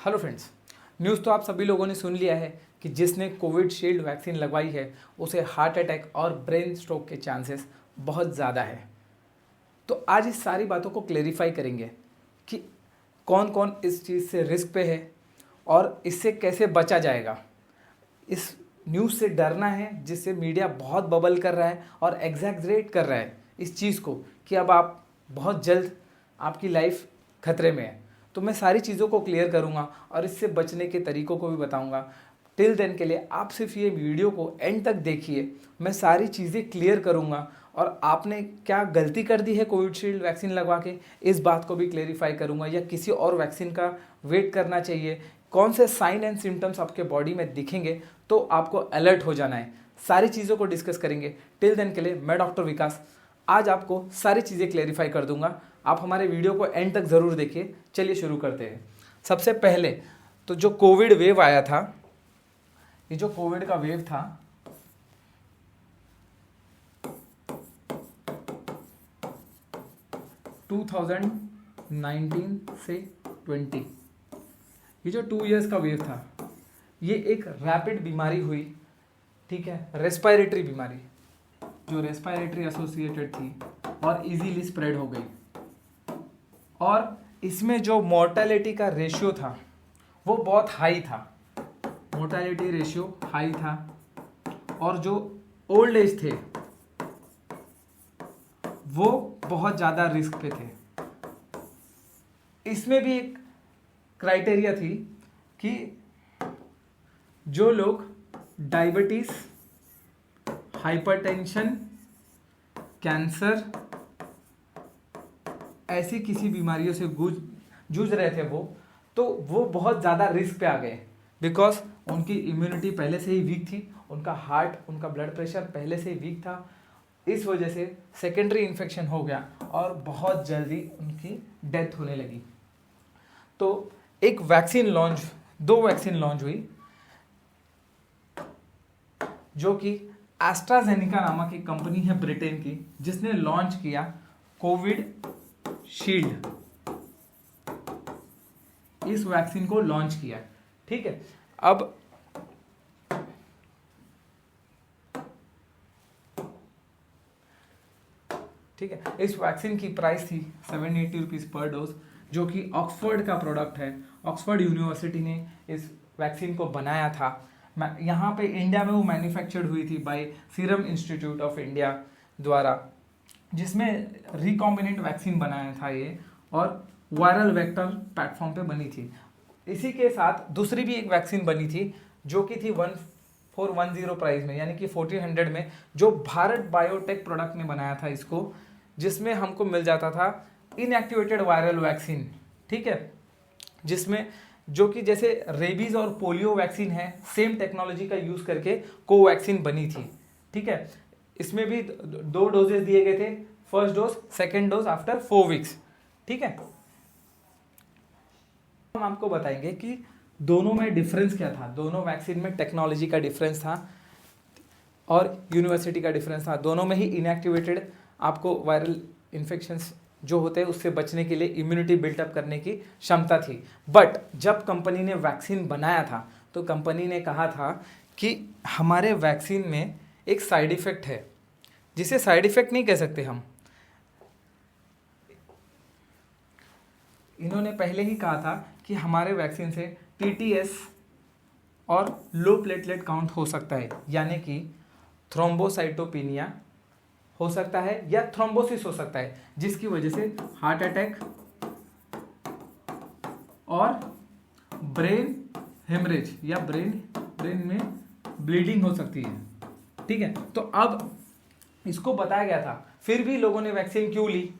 Hello friends, news तो आप सभी लोगों ने सुन लिया है कि जिसने कोविशील्ड वैक्सीन लगवाई है उसे हार्ट अटैक और ब्रेन स्ट्रोक के चांसेस बहुत ज़्यादा है। तो आज इस सारी बातों को क्लेरिफाई करेंगे कि कौन कौन इस चीज़ से रिस्क पे है और इससे कैसे बचा जाएगा। इस न्यूज़ से डरना है जिससे मीडिया बहुत बबल कर रहा है और एग्जैगरेट कर रहा है इस चीज़ को कि अब आप बहुत जल्द आपकी लाइफ खतरे में है। तो मैं सारी चीज़ों को क्लियर करूंगा और इससे बचने के तरीकों को भी बताऊंगा। टिल देन के लिए आप सिर्फ ये वीडियो को एंड तक देखिए, मैं सारी चीज़ें क्लियर करूंगा और आपने क्या गलती कर दी है कोविशील्ड वैक्सीन लगवा के इस बात को भी क्लेरिफाई करूंगा, या किसी और वैक्सीन का वेट करना चाहिए, कौन से साइन एंड सिम्टम्स आपके बॉडी में दिखेंगे तो आपको अलर्ट हो जाना है। सारी चीज़ों को डिस्कस करेंगे। टिल देन के लिए मैं डॉक्टर विकास आज आपको सारी चीज़ें क्लेरिफाई कर दूंगा। आप हमारे वीडियो को एंड तक ज़रूर देखिए। चलिए शुरू करते हैं। सबसे पहले तो जो कोविड वेव आया था, ये जो कोविड का वेव था टू 2019 से 20, ये जो 2 इयर्स का वेव था, ये एक रैपिड बीमारी हुई, ठीक है, रेस्पिरेटरी बीमारी जो रेस्पिरेटरी एसोसिएटेड थी और इजीली स्प्रेड हो गई। और इसमें जो मोर्टेलिटी का रेशियो था वो बहुत हाई था, मोर्टेलिटी रेशियो हाई था। और जो ओल्ड एज थे वो बहुत ज़्यादा रिस्क पे थे। इसमें भी एक क्राइटेरिया थी कि जो लोग डायबिटीज, हाइपरटेंशन, कैंसर ऐसी किसी बीमारियों से जूझ रहे थे वो बहुत ज़्यादा रिस्क पे आ गए, बिकॉज उनकी इम्यूनिटी पहले से ही वीक थी, उनका हार्ट, उनका ब्लड प्रेशर पहले से ही वीक था। इस वजह से सेकेंडरी इन्फेक्शन हो गया और बहुत जल्दी उनकी डेथ होने लगी। तो एक वैक्सीन लॉन्च, 2 वैक्सीन लॉन्च हुई जो कि एस्ट्राजेनिका नामक एक कंपनी है ब्रिटेन की, जिसने लॉन्च किया कोविशील्ड, इस वैक्सीन को लॉन्च किया। ठीक है, अब ठीक है, इस वैक्सीन की प्राइस थी 780 रुपीज़ पर डोज, जो कि ऑक्सफोर्ड का प्रोडक्ट है। ऑक्सफोर्ड यूनिवर्सिटी ने इस वैक्सीन को बनाया था। यहाँ पे इंडिया में वो मैन्युफैक्चर्ड हुई थी by Serum Institute of India द्वारा, जिसमें रिकॉम्बिनेंट वैक्सीन बनाया था ये, और वायरल वेक्टर प्लेटफॉर्म पे बनी थी। इसी के साथ दूसरी भी एक वैक्सीन बनी थी जो कि थी 1410 प्राइस में, यानी कि 1400 में, जो भारत बायोटेक प्रोडक्ट ने बनाया था इसको, जिसमें हमको मिल जाता था इनएक्टिवेटेड वायरल वैक्सीन। ठीक है, जिसमें जो कि जैसे रेबीज और पोलियो वैक्सीन है, सेम टेक्नोलॉजी का यूज करके कोवैक्सीन बनी थी। ठीक है, इसमें भी 2 डोजेस दिए गए थे, first dose, second dose after 4 weeks. ठीक है, हम आपको बताएंगे कि दोनों में डिफरेंस क्या था, दोनों वैक्सीन में टेक्नोलॉजी का डिफरेंस था और यूनिवर्सिटी का डिफरेंस था। दोनों में ही इनएक्टिवेटेड आपको वायरल इन्फेक्शंस जो होते हैं उससे बचने के लिए इम्यूनिटी बिल्टअप करने की क्षमता थी। बट जब कंपनी ने वैक्सीन बनाया था तो कंपनी ने कहा था कि हमारे वैक्सीन में एक साइड इफेक्ट है, जिसे साइड इफेक्ट नहीं कह सकते हम। इन्होंने पहले ही कहा था कि हमारे वैक्सीन से टीटीएस और लो प्लेटलेट काउंट हो सकता है, यानी कि थ्रोम्बोसाइटोपिनिया हो सकता है या थ्रोम्बोसिस हो सकता है, जिसकी वजह से हार्ट अटैक और ब्रेन हेमरेज या ब्रेन में ब्लीडिंग हो सकती है। ठीक है, तो अब इसको बताया गया था, फिर भी लोगों ने वैक्सीन क्यों ली?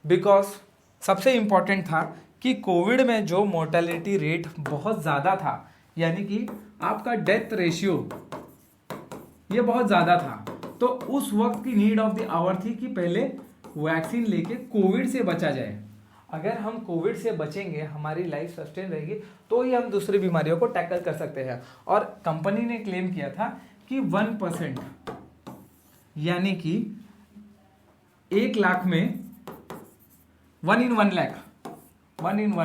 बिकॉज सबसे इंपॉर्टेंट था कि कोविड में जो मोर्टेलिटी रेट बहुत ज़्यादा था, यानी कि आपका डेथ रेशियो ये बहुत ज़्यादा था, तो उस वक्त की नीड ऑफ द आवर थी कि पहले वैक्सीन लेके कोविड से बचा जाए। अगर हम कोविड से बचेंगे, हमारी लाइफ सस्टेन रहेगी, तो ही हम दूसरी बीमारियों को टैकल कर सकते हैं। और कंपनी ने क्लेम किया था कि 1%, यानी कि 1 लाख में 1 in 1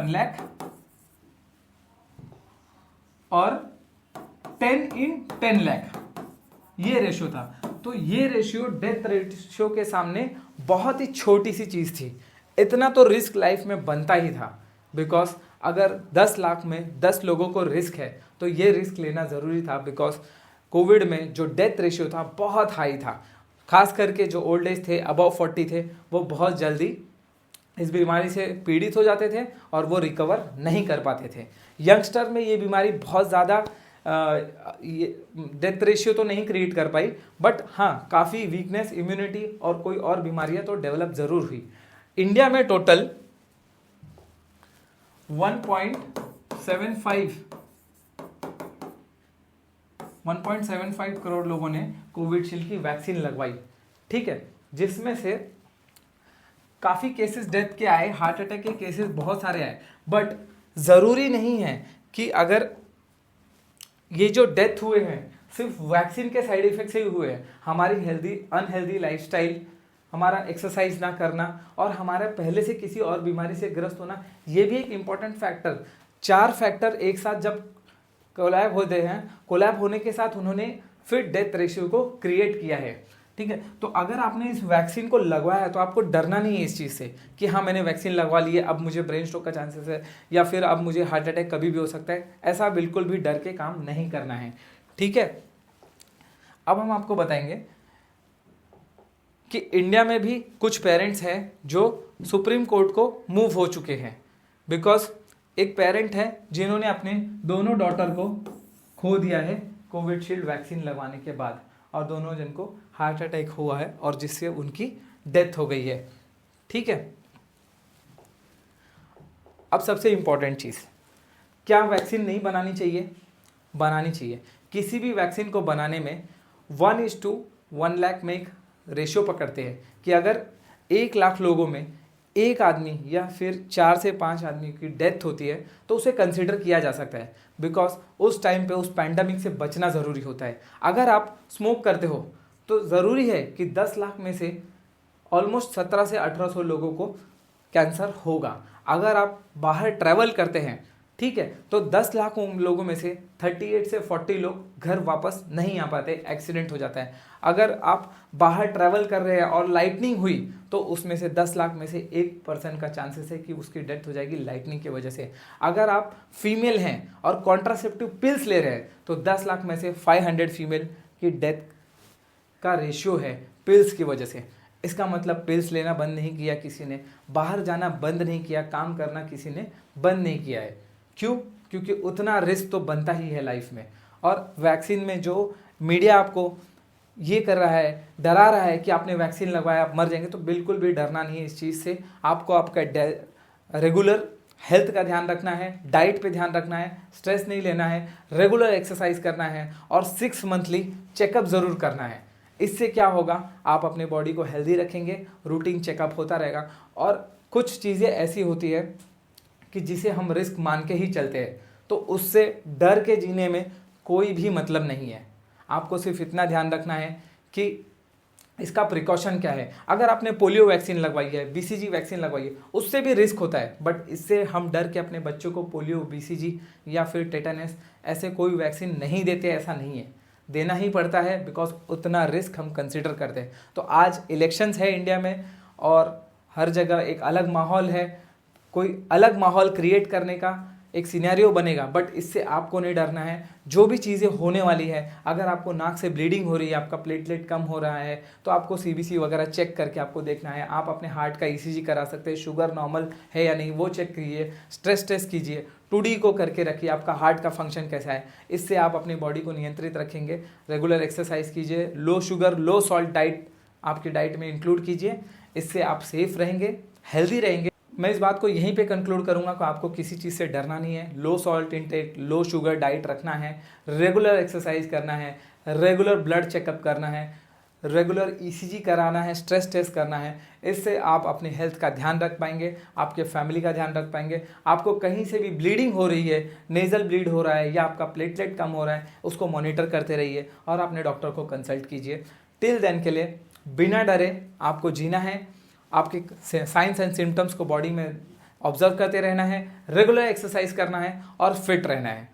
लाख और 10/10 लाख ये रेशियो था। तो ये रेशियो डेथ रेशियो के सामने बहुत ही छोटी सी चीज़ थी। इतना तो रिस्क लाइफ में बनता ही था, बिकॉज अगर 10 लाख में 10 लोगों को रिस्क है तो ये रिस्क लेना ज़रूरी था, बिकॉज कोविड में जो डेथ रेशियो था बहुत हाई था। खास करके जो ओल्ड एज थे, अबव 40 थे, वो बहुत जल्दी इस बीमारी से पीड़ित हो जाते थे और वो रिकवर नहीं कर पाते थे। यंगस्टर में ये बीमारी बहुत ज़्यादा डेथ रेशियो तो नहीं क्रिएट कर पाई, बट हाँ काफ़ी वीकनेस, इम्यूनिटी और कोई और बीमारियां तो डेवलप ज़रूर हुई। इंडिया में टोटल 1.75 करोड़ लोगों ने कोविडशील्ड की वैक्सीन लगवाई, ठीक है, जिसमें से काफ़ी केसेस डेथ के आए, हार्ट अटैक के केसेस बहुत सारे आए। बट ज़रूरी नहीं है कि अगर ये जो डेथ हुए हैं सिर्फ वैक्सीन के साइड इफेक्ट से ही हुए हैं। हमारी अनहेल्दी लाइफस्टाइल, हमारा एक्सरसाइज ना करना और हमारा पहले से किसी और बीमारी से ग्रस्त होना, ये भी एक इम्पॉर्टेंट फैक्टर। 4 फैक्टर एक साथ जब कोलैब होते हैं, कोलैब होने के साथ उन्होंने फिर डेथ रेशियो को क्रिएट किया है, ठीक है। तो अगर आपने इस वैक्सीन को लगवाया है तो आपको डरना नहीं है इस चीज़ से कि हाँ मैंने वैक्सीन लगवा ली है, अब मुझे ब्रेन स्ट्रोक का चांसेस है या फिर अब मुझे हार्ट अटैक कभी भी हो सकता है। ऐसा बिल्कुल भी डर के काम नहीं करना है, ठीक है। अब हम आपको बताएंगे कि इंडिया में भी कुछ पेरेंट्स हैं जो सुप्रीम कोर्ट को मूव हो चुके हैं, बिकॉज एक पेरेंट है जिन्होंने अपने दोनों डॉटर को खो दिया है कोविडशील्ड वैक्सीन लगवाने के बाद, और दोनों जन को हार्ट अटैक हुआ है और जिससे उनकी डेथ हो गई है, ठीक है। अब सबसे इंपॉर्टेंट चीज़, क्या वैक्सीन नहीं बनानी चाहिए? बनानी चाहिए। किसी भी वैक्सीन को बनाने में 1:1 लाख में एक रेशियो पकड़ते हैं कि अगर 1 लाख लोगों में एक आदमी या फिर 4 से 5 आदमी की डेथ होती है तो उसे कंसिडर किया जा सकता है, बिकॉज उस टाइम पे उस पैंडमिक से बचना ज़रूरी होता है। अगर आप स्मोक करते हो तो ज़रूरी है कि 10 लाख में से ऑलमोस्ट 17 से 1800 लोगों को कैंसर होगा। अगर आप बाहर ट्रैवल करते हैं, ठीक है, तो 10 लाख लोगों में से 38 से 40 लोग घर वापस नहीं आ पाते, एक्सीडेंट हो जाता है। अगर आप बाहर ट्रैवल कर रहे हैं और लाइटनिंग हुई तो उसमें से 10 लाख में से 1% का चांसेस है कि उसकी डेथ हो जाएगी लाइटनिंग की वजह से। अगर आप फीमेल हैं और कॉन्ट्रासेप्टिव पिल्स ले रहे हैं तो 10 लाख में से 500 फीमेल की डेथ का रेशियो है पिल्स की वजह से। इसका मतलब पिल्स लेना बंद नहीं किया किसी ने, बाहर जाना बंद नहीं किया, काम करना किसी ने बंद नहीं किया है। क्यों? क्योंकि उतना रिस्क तो बनता ही है लाइफ में। और वैक्सीन में जो मीडिया आपको ये कर रहा है, डरा रहा है कि आपने वैक्सीन लगवाया आप मर जाएंगे, तो बिल्कुल भी डरना नहीं है इस चीज़ से। आपको आपका रेगुलर हेल्थ का ध्यान रखना है, डाइट पे ध्यान रखना है, स्ट्रेस नहीं लेना है, रेगुलर एक्सरसाइज करना है और 6 मंथली चेकअप ज़रूर करना है। इससे क्या होगा, आप अपने बॉडी को हेल्दी रखेंगे, रूटीन चेकअप होता रहेगा। और कुछ चीज़ें ऐसी होती है कि जिसे हम रिस्क मान के ही चलते हैं, तो उससे डर के जीने में कोई भी मतलब नहीं है। आपको सिर्फ इतना ध्यान रखना है कि इसका प्रिकॉशन क्या है। अगर आपने पोलियो वैक्सीन लगवाई है, बीसीजी वैक्सीन लगवाई है, उससे भी रिस्क होता है, बट इससे हम डर के अपने बच्चों को पोलियो, बीसीजी या फिर टेटानस ऐसे कोई वैक्सीन नहीं देते, ऐसा नहीं है, देना ही पड़ता है, बिकॉज उतना रिस्क हम कंसिडर करते हैं। तो आज इलेक्शंस है इंडिया में और हर जगह एक अलग माहौल है, कोई अलग माहौल क्रिएट करने का एक सिनेरियो बनेगा, बट इससे आपको नहीं डरना है। जो भी चीज़ें होने वाली है, अगर आपको नाक से ब्लीडिंग हो रही है, आपका प्लेटलेट कम हो रहा है, तो आपको सीबीसी वगैरह चेक करके आपको देखना है। आप अपने हार्ट का ईसीजी करा सकते हैं, शुगर नॉर्मल है या नहीं वो चेक कीजिए, स्ट्रेस टेस्ट कीजिए, 2D को करके रखिए, आपका हार्ट का फंक्शन कैसा है। इससे आप अपनी बॉडी को नियंत्रित रखेंगे। रेगुलर एक्सरसाइज कीजिए, लो शुगर लो सॉल्ट डाइट आपकी डाइट में इंक्लूड कीजिए, इससे आप सेफ रहेंगे, हेल्दी रहेंगे। मैं इस बात को यहीं पे कंक्लूड करूंगा कि आपको किसी चीज़ से डरना नहीं है। लो salt intake, low sugar diet रखना है, रेगुलर एक्सरसाइज करना है, रेगुलर ब्लड चेकअप करना है, रेगुलर ईसीजी कराना है, स्ट्रेस टेस्ट करना है। इससे आप अपने हेल्थ का ध्यान रख पाएंगे, आपके फैमिली का ध्यान रख पाएंगे। आपको कहीं से भी ब्लीडिंग हो रही है, नेजल ब्लीड हो रहा है या आपका प्लेटलेट कम हो रहा है, उसको मॉनिटर करते रहिए और अपने डॉक्टर को कंसल्ट कीजिए। टिल देन के लिए बिना डरे आपको जीना है, आपके साइंस एंड सिम्टम्स को बॉडी में ऑब्जर्व करते रहना है, रेगुलर एक्सरसाइज करना है और फिट रहना है।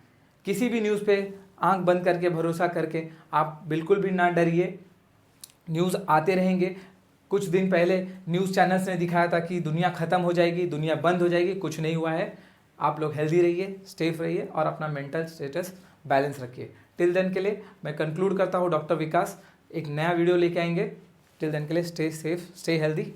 किसी भी न्यूज़ पे आंख बंद करके भरोसा करके आप बिल्कुल भी ना डरिए। न्यूज़ आते रहेंगे। कुछ दिन पहले न्यूज़ चैनल्स ने दिखाया था कि दुनिया ख़त्म हो जाएगी, दुनिया बंद हो जाएगी, कुछ नहीं हुआ है। आप लोग हेल्दी रहिए, सेफ रहिए और अपना मेंटल स्टेटस बैलेंस रखिए। टिल देन के लिए मैं कंक्लूड करता हूँ, डॉक्टर विकास एक नया वीडियो लेके आएंगे। टिल देन के लिए स्टे सेफ, स्टे हेल्दी।